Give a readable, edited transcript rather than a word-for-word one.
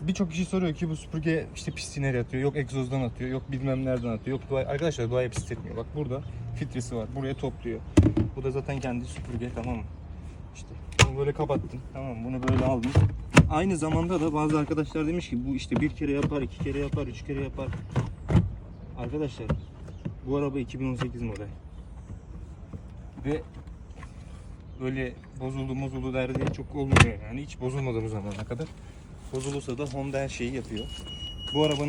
birçok kişi soruyor ki bu süpürge işte pisliği nereye atıyor? Yok egzozdan atıyor, yok bilmem nereden atıyor. Yok arkadaşlar doğaya pis etmiyor. Bak burada filtresi var. Buraya topluyor. Bu da zaten kendi süpürge, tamam mı? İşte bunu böyle kapattın. Tamam mı? Bunu böyle aldın. Aynı zamanda da bazı arkadaşlar demiş ki bu işte bir kere yapar, iki kere yapar, üç kere yapar. Arkadaşlar bu araba 2018 model. Ve böyle bozuldu derdi çok olmuyor yani. Hiç bozulmadı bu zamana kadar. Bozulursa da Honda her şeyi yapıyor. Bu arabanın